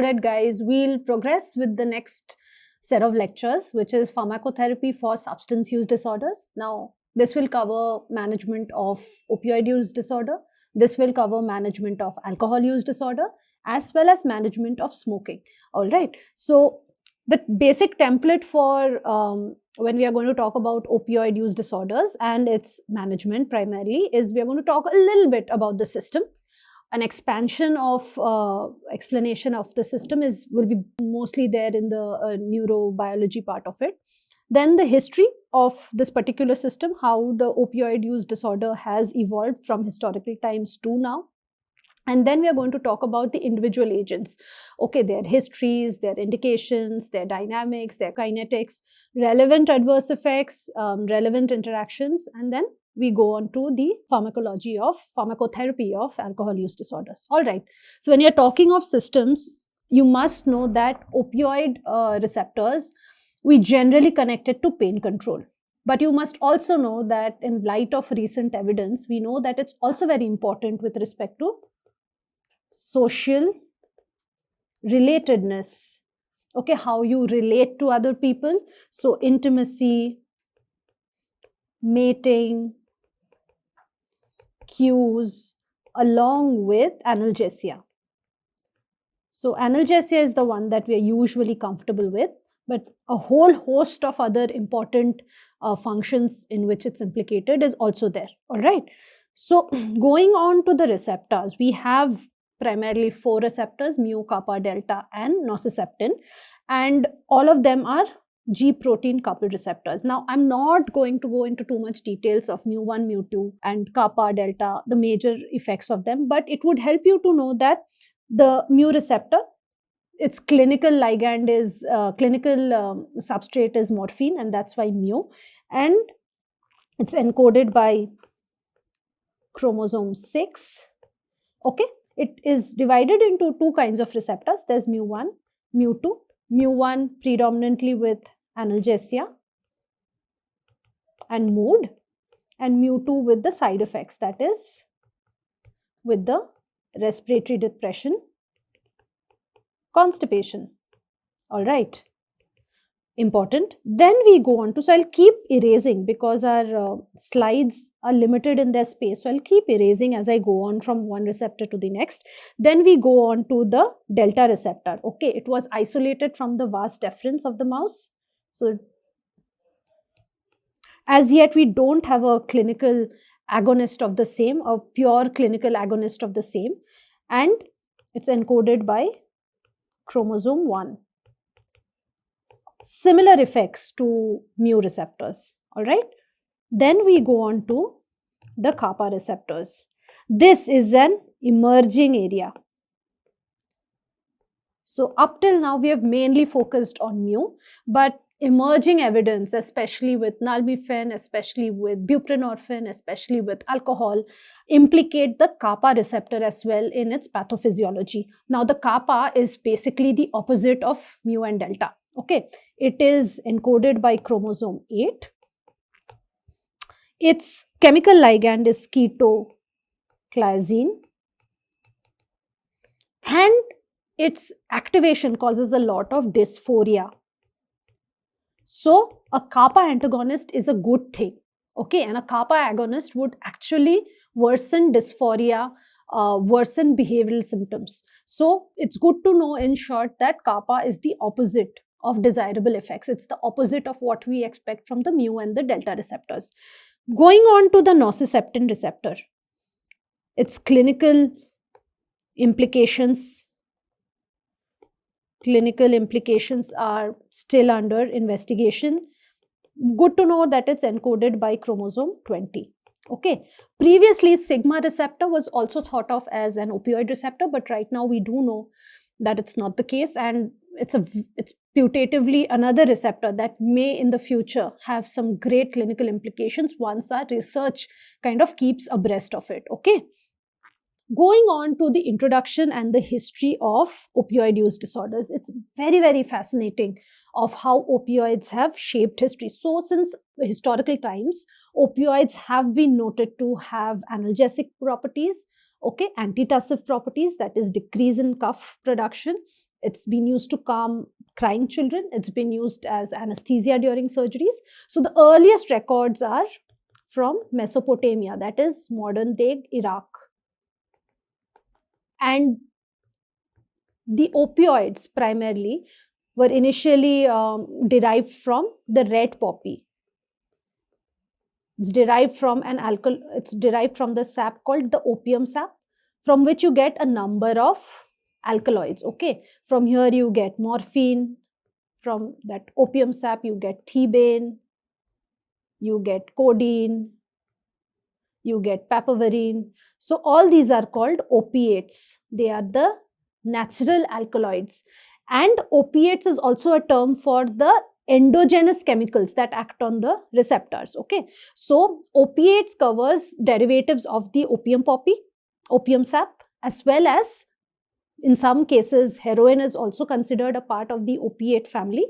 Alright guys, we'll progress with the next set of lectures, which is pharmacotherapy for substance use disorders. Now, this will cover management of opioid use disorder. This will cover management of alcohol use disorder, as well as management of smoking. Alright, so the basic template for when we are going to talk about opioid use disorders and its management primarily is we are going to talk a little bit about the system. An expansion of explanation of the system will be mostly there in the neurobiology part of it. Then the history of this particular system, how the opioid use disorder has evolved from historical times to now. And then we are going to talk about the individual agents. Okay, their histories, their indications, their dynamics, their kinetics, relevant adverse effects, relevant interactions, and then we go on to the pharmacotherapy of alcohol use disorders. All right. So when you're talking of systems, you must know that opioid receptors, we generally connect it to pain control. But you must also know that in light of recent evidence, we know that it's also very important with respect to social relatedness. Okay, how you relate to other people. So intimacy, mating, cues, along with analgesia. So analgesia is the one that we are usually comfortable with, but a whole host of other important functions in which it's implicated is also there. All right. So going on to the receptors, we have primarily 4 receptors: mu, kappa, delta, and nociceptin, and all of them are G protein coupled receptors. Now, I'm not going to go into too much details of mu1, mu2, and kappa, delta, the major effects of them, but it would help you to know that the mu receptor, its clinical ligand is clinical substrate is morphine, and that's why mu, and it's encoded by chromosome 6. Okay, it is divided into 2 kinds of receptors. There's mu1, mu2. Mu1 predominantly with analgesia and mood, and mu2 with the side effects, that is with the respiratory depression, constipation. All right, important. Then we go on to, so I'll keep erasing because our slides are limited in their space, so I'll keep erasing as I go on from one receptor to the next. Then we go on to the delta receptor. Okay, it was isolated from the vas deferens of the mouse, so as yet we don't have a clinical agonist of the same, a pure clinical agonist of the same, and it's encoded by chromosome 1. Similar effects to mu receptors. All right. Then we go on to the kappa receptors. This is an emerging area. So up till now, we have mainly focused on mu, but emerging evidence, especially with nalmefene, especially with buprenorphine, especially with alcohol, implicate the kappa receptor as well in its pathophysiology. Now, the kappa is basically the opposite of mu and delta. Okay, it is encoded by chromosome 8. Its chemical ligand is ketoclazine, and its activation causes a lot of dysphoria. So, a kappa antagonist is a good thing. Okay, and a kappa agonist would actually worsen dysphoria, worsen behavioral symptoms. So, it's good to know in short that kappa is the opposite of desirable effects. It's the opposite of what we expect from the mu and the delta receptors. Going on to the nociceptin receptor, its clinical implications are still under investigation. Good to know that it's encoded by chromosome 20. Okay, previously sigma receptor was also thought of as an opioid receptor, but right now we do know that it's not the case, and it's putatively another receptor that may in the future have some great clinical implications once our research kind of keeps abreast of it. Okay, going on to the introduction and the history of opioid use disorders, it's very fascinating of how opioids have shaped history. So since historical times, opioids have been noted to have analgesic properties, okay, antitussive properties, that is decrease in cough production, It's been used to calm crying children. It's been used as anesthesia during surgeries. So the earliest records are from Mesopotamia, that is modern day Iraq. And the opioids primarily were initially derived from the red poppy. It's derived from an alcohol. It's derived from the sap called the opium sap, from which you get a number of alkaloids. Okay, from here you get morphine. From that opium sap, you get thebaine, you get codeine, you get papaverine. So all these are called opiates. They are the natural alkaloids. And opiates is also a term for the endogenous chemicals that act on the receptors. Okay, so opiates covers derivatives of the opium poppy, opium sap, as well as in some cases heroin is also considered a part of the opiate family.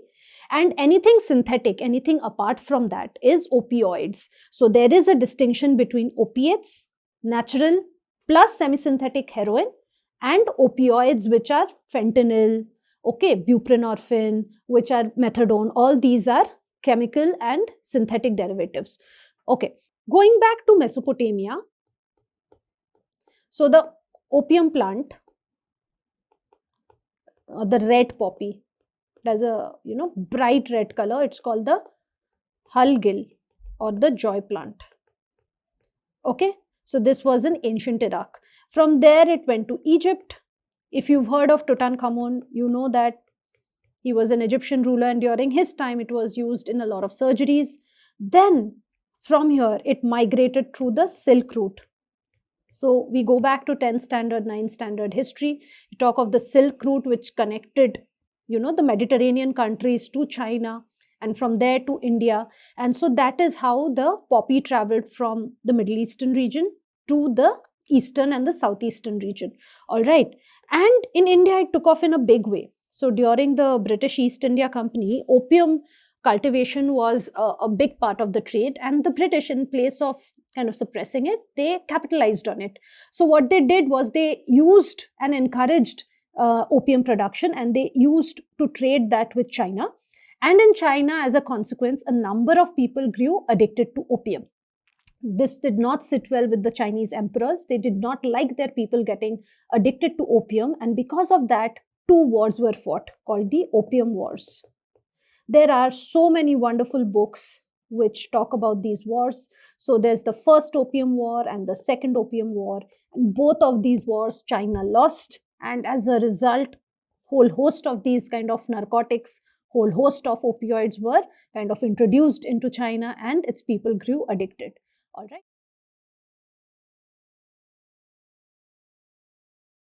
And anything synthetic, anything apart from that, is opioids. So there is a distinction between opiates, natural plus semi-synthetic heroin, and opioids, which are fentanyl, okay, buprenorphine, which are methadone. All these are chemical and synthetic derivatives. Okay, going back to Mesopotamia. So the opium plant, the red poppy, has a bright red color. It's called the hulgil or the joy plant. Okay, so this was in ancient Iraq. From there it went to Egypt. If you've heard of Tutankhamun, you know that he was an Egyptian ruler, and during his time it was used in a lot of surgeries. Then from here it migrated through the Silk Route. So we go back to 10th standard, 9th standard history. We talk of the Silk Route, which connected the Mediterranean countries to China, and from there to India. And so that is how the poppy traveled from the Middle Eastern region to the Eastern and the Southeastern region. All right. And in India, it took off in a big way. So during the British East India Company, opium cultivation was a big part of the trade, and the British, in place of kind of suppressing it, they capitalized on it. So what they did was they used and encouraged opium production, and they used to trade that with China. And in China, as a consequence, a number of people grew addicted to opium. This did not sit well with the Chinese emperors. They did not like their people getting addicted to opium, and because of that, 2 wars were fought called the Opium Wars. There are so many wonderful books which talk about these wars. So there's the first Opium War and the second Opium War. And both of these wars China lost. And as a result, whole host of these kind of narcotics, whole host of opioids were kind of introduced into China, and its people grew addicted. All right.